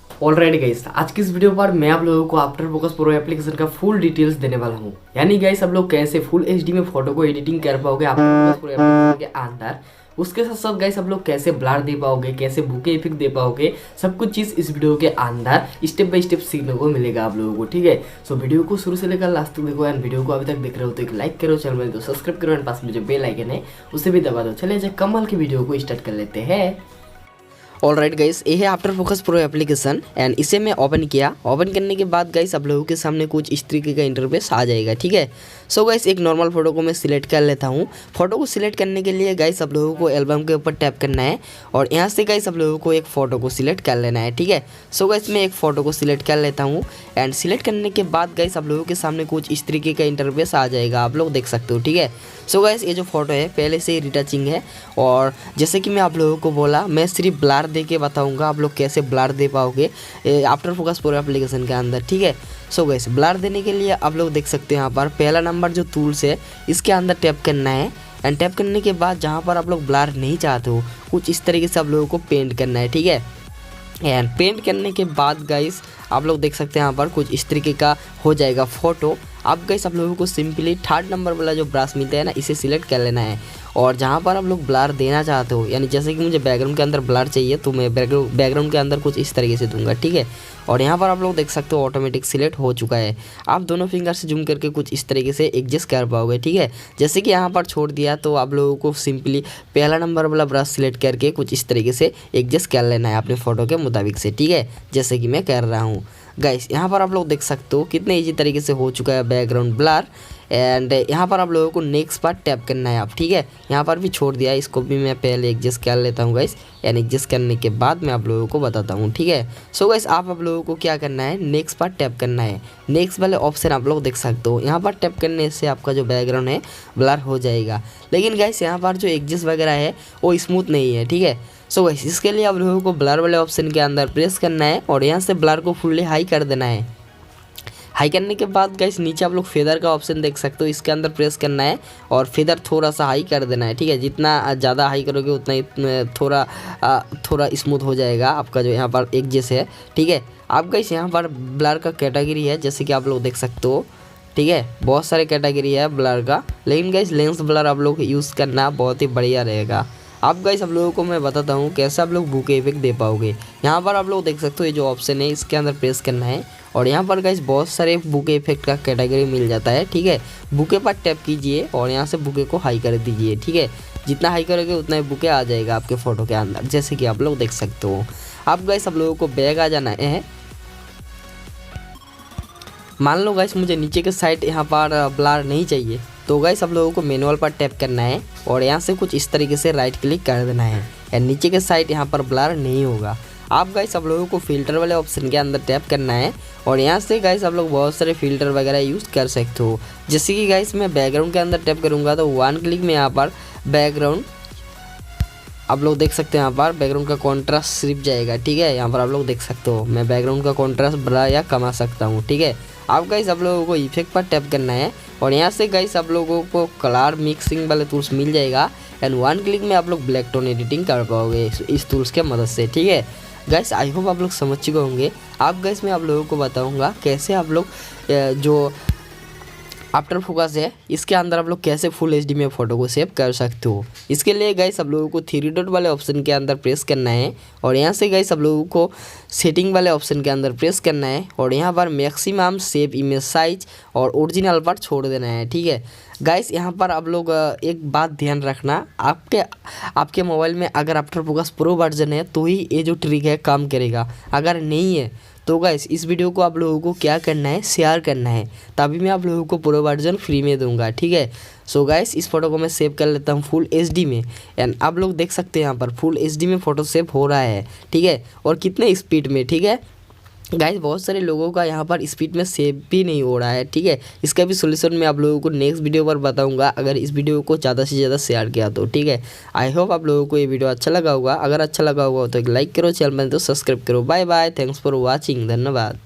Alright guys, आज की इस वीडियो पर मैं आप लोगों को आफ्टर फोकस प्रो एप्लीकेशन का फुल डिटेल्स देने वाला हूं। यानी गाइस आप लोग कैसे फुल एचडी में फोटो को एडिटिंग कर पाओगे आफ्टर फोकस प्रो एप्लीकेशन के अंदर। उसके साथ साथ गाइस आप लोग कैसे ब्लर दे पाओगे, कैसे बुके इफेक्ट दे पाओगे, सब कुछ चीज़ इस वीडियो के अंदर स्टेप बाय स्टेप सीखने को मिलेगा आप लोगों को। ठीक है, सो वीडियो को शुरू से लेकर लास्ट तक देखो। एंड वीडियो को अभी तक देख रहे हो तो एक लाइक करो, चैनल में तो सब्सक्राइब करो, एंड पास में जो बेल आइकन है उसे भी दबा दो। चलिए कमाल की वीडियो को स्टार्ट कर लेते हैं। ऑलराइट गाइस, ये है after focus pro application and इसे मैं ओपन किया। ओपन करने के बाद गाइस आप लोगों के सामने कुछ इस तरीके का इंटरफेस आ जाएगा। ठीक है, सो गाइस एक नॉर्मल फोटो को मैं सिलेक्ट कर लेता हूँ। फोटो को सिलेक्ट करने के लिए गाइस आप लोगों को एल्बम के ऊपर टैप करना है और यहाँ से गाइस आप लोगों को एक फ़ोटो को सिलेक्ट कर लेना है। ठीक है, सो गाइस मैं एक फ़ोटो को सिलेक्ट कर लेता हूँ एंड सिलेक्ट करने के बाद गाइस आप लोगों के सामने कुछ इस तरीके का इंटरफेस आ जाएगा, आप लोग देख सकते हो। ठीक है, सो गाइस ये जो फोटो है पहले से ही रिटचिंग है और जैसे कि मैं आप लोगों को बोला, मैं सिर्फ ब्लर दे के बताऊँगा आप लोग कैसे ब्लर दे पाओगे आफ्टर फोकस प्रो एप्लीकेशन के अंदर। ठीक है, सो गाइस ब्लर देने के लिए आप लोग देख सकते हैं यहाँ पर पहला नंबर जो टूल्स है इसके अंदर टैप करना है एंड टैप करने के बाद जहाँ पर आप लोग ब्लर नहीं चाहते हो कुछ इस तरीके से आप लोगों को पेंट करना है। ठीक है, एंड पेंट करने के बाद गाइस आप लोग देख सकते हैं यहाँ पर कुछ इस तरीके का हो जाएगा फ़ोटो। अब गाइस आप लोगों को सिंपली थर्ड नंबर वाला जो ब्रश मिलता है ना, इसे सिलेक्ट कर लेना है और जहाँ पर आप लोग ब्लर देना चाहते हो, यानी जैसे कि मुझे बैकग्राउंड के अंदर ब्लर चाहिए तो मैं बैकग्राउंड के अंदर कुछ इस तरीके से दूंगा। ठीक है, और यहाँ पर आप लोग देख सकते हो ऑटोमेटिक सिलेक्ट हो चुका है। आप दोनों फिंगर से जूम करके कुछ इस तरीके से एडजस्ट कर पाओगे। ठीक है, जैसे कि यहाँ पर छोड़ दिया तो आप लोगों को सिंपली पहला नंबर वाला ब्रश सिलेक्ट करके कुछ इस तरीके से एडजस्ट कर लेना है अपने फ़ोटो के मुताबिक से। ठीक है, जैसे कि मैं कर रहा हूँ गाइस। यहाँ पर आप लोग देख सकते हो कितने इजी तरीके से हो चुका है बैकग्राउंड ब्लर एंड यहाँ पर आप लोगों को नेक्स्ट पार्ट टैप करना है आप। ठीक है, यहाँ पर भी छोड़ दिया, इसको भी मैं पहले एडजस्ट कर लेता हूँ गाइस एंड एडजस्ट करने के बाद मैं आप लोगों को बताता हूँ। ठीक है, सो गाइस आप लोगों को क्या करना है, नेक्स्ट पार्ट टैप करना है। नेक्स्ट वाले ऑप्शन आप लोग देख सकते हो, यहाँ पर टैप करने से आपका जो बैकग्राउंड है ब्लर हो जाएगा। लेकिन गाइस यहाँ पर जो एडजस्ट वगैरह है वो स्मूथ नहीं है। ठीक है, सो गाइस इसके लिए आप लोगों को ब्लर वाले ऑप्शन के अंदर प्रेस करना है और यहाँ से ब्लर को फुल्ली हाई कर देना है। हाई करने के बाद गाइस नीचे आप लोग फेदर का ऑप्शन देख सकते हो, इसके अंदर प्रेस करना है और फेदर थोड़ा सा हाई कर देना है। ठीक है, जितना ज़्यादा हाई करोगे उतना ही थोड़ा स्मूथ हो जाएगा आपका जो यहाँ पर एडजस्ट है। ठीक है, आप गाइस यहाँ पर ब्लर का कैटेगरी है जैसे कि आप लोग देख सकते हो। ठीक है, बहुत सारे कैटेगरी है ब्लर का, लेकिन गाइस लेंस ब्लर आप लोग यूज़ करना बहुत ही बढ़िया रहेगा। आप गाइस आप लोगों को मैं बताता हूँ कैसे आप लोग बुके इफेक्ट दे पाओगे। यहाँ पर आप लोग देख सकते हो ये जो ऑप्शन है इसके अंदर प्रेस करना है और यहाँ पर गाइस बहुत सारे बुके इफेक्ट का कैटेगरी मिल जाता है। ठीक है, बुके पर टैप कीजिए और यहाँ से बुके को हाई कर दीजिए। ठीक है, जितना हाई करोगे उतना ही बुके आ जाएगा आपके फ़ोटो के अंदर, जैसे कि आप लोग देख सकते हो। अब गाइस आप लोगों को बैग आ जाना है। मान लो गाइस मुझे नीचे के साइड यहाँ पर ब्लर नहीं चाहिए तो गाइस आप लोगों को मैनुअल पर टैप करना है और यहाँ से कुछ इस तरीके से राइट क्लिक कर देना है एंड नीचे के साइड यहाँ पर ब्लर नहीं होगा। आप गाइस आप लोगों को फ़िल्टर वाले ऑप्शन के अंदर टैप करना है और यहाँ से गाइस आप लोग बहुत सारे फ़िल्टर वगैरह यूज़ कर सकते हो। जैसे कि गाइस मैं बैकग्राउंड के अंदर टैप करूँगा तो वन क्लिक में यहाँ पर बैकग्राउंड आप लोग देख सकते हैं, यहाँ पर बैकग्राउंड का कॉन्ट्रास्ट सिर्फ जाएगा। ठीक है, यहाँ पर आप लोग देख सकते हो मैं बैकग्राउंड का कॉन्ट्रास्ट बढ़ा या कमा सकता हूँ। ठीक है, आप गाइस आप लोगों को इफेक्ट पर टैप करना है और यहाँ से गाइस आप लोगों को कलर मिक्सिंग वाले टूल्स मिल जाएगा एंड वन क्लिक में आप लोग ब्लैक टोन एडिटिंग कर पाओगे इस टूल्स के मदद से। ठीक है गाइस, आई होप आप लोग समझ चुके होंगे। आप गाइस मैं आप लोगों को बताऊँगा कैसे आप लोग जो आफ्टर फोकस है इसके अंदर आप लोग कैसे फुल एचडी में फ़ोटो को सेव कर सकते हो। इसके लिए गाइस आप लोगों को थ्री डॉट वाले ऑप्शन के अंदर प्रेस करना है और यहाँ से गाइस आप लोगों को सेटिंग वाले ऑप्शन के अंदर प्रेस करना है और यहाँ पर मैक्सिमम सेव इमेज साइज और ओरिजिनल पर छोड़ देना है। ठीक है गाइस, यहाँ पर आप लोग एक बात ध्यान रखना, आपके मोबाइल में अगर आफ्टर फोकस प्रो वर्जन है तो ही ये जो ट्रिक है काम करेगा, अगर नहीं है तो गाइस इस वीडियो को आप लोगों को क्या करना है, शेयर करना है, तभी मैं आप लोगों को प्रो वर्जन फ्री में दूंगा। ठीक है, सो गाइस इस फोटो को मैं सेव कर लेता हूँ फुल एचडी में एंड आप लोग देख सकते हैं यहाँ पर फुल एचडी में फ़ोटो सेव हो रहा है। ठीक है, और कितने स्पीड में। ठीक है गाइस, बहुत सारे लोगों का यहाँ पर स्पीड में सेव भी नहीं हो रहा है। ठीक है, इसका भी सोल्यूशन मैं आप लोगों को नेक्स्ट वीडियो पर बताऊंगा अगर इस वीडियो को ज़्यादा से ज़्यादा शेयर किया तो। ठीक है, आई होप आप लोगों को ये वीडियो अच्छा लगा होगा। अगर अच्छा लगा होगा तो एक लाइक करो, चैनल में तो सब्सक्राइब करो। Bye bye, thanks for watching, धन्यवाद।